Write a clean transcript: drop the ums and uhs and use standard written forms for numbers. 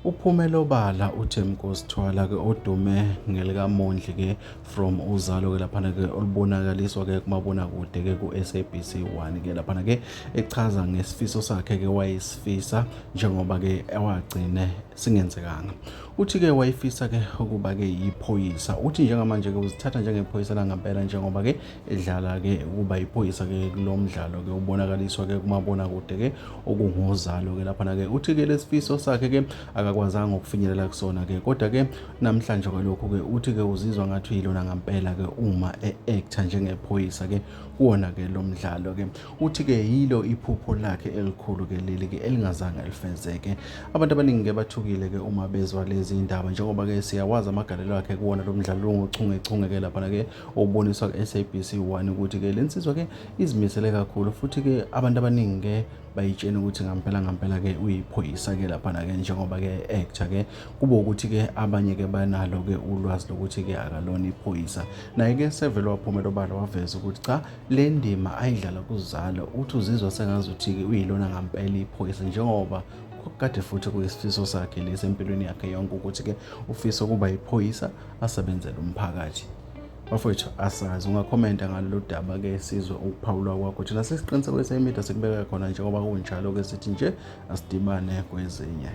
Uphumelo Bala uThembi Thwala ke odume ngelikaMondli ke from uzalo ke laphana ke olubonakaliswa ke kumabonakude ke ku-SABC 1 ke laphana ke echaza ngesifiso sakhe ke wayesifisa njengoba ke ewagcine singenzekanga. Uthi ke wayefisa ke ukuba ke yiphoyisa. Uthi njengamanje ke uzithatha njengephoyisa langempela njengoba ke edlala ke ukuba yiphoyisa ke kulo mdlalo ke ubonakaliswa ke kumabonakude ke okungozalo ke laphana ke uthi ke lesifiso sakhe ke akakwazanga ukufinyelela kusona ke kodwa ke namhlanje kwalokho ke uthi ke uzizwa ngathi uyilona ngempela ke uma e-actor njengephoyisa ke kuwona ke lo mdlalo ke uthi ke yilo iphupho lakhe elikhulu ke leli ke elingazange lifezeke. Abantu abaningi ke bathukile ke uma bezwa lezi indaba njengoba ke siyawazi amagalelo akhe kuwona lo mdlalo ngochungechunge ke laphana ke oboniswa ku-SABC 1 ukuthi ke lensizwa ke izimisele kakhulu futhi ke abantu abaningi ke bayitshena ukuthi ngampela ke uyiphoyisa ke laphana ke njengoba ke actor ke kube ukuthi ke abanye ke banalo ke ulwazi lokuthi ke akalona iphoyisa. Naye ke sevele waphumela obala waveza ukuthi cha le ndima ayidlala kuzalo uthi uzizwa sengazuthi ke uyilona ngampela iphoyisa njengoba kade futhi kuyisifiso sakhe lesi empilweni yakhe yonke ukuthi ke ufisa ukuba yiphoyisa asebenzele umphakathi. Bafowethu asazi ungakhomenta ngalolu daba ke sizwe ukuphawula kwakho thina sesiqiniseko semedia sikubeka khona njengoba kunjalo ke sithi nje asidibane kwezinye.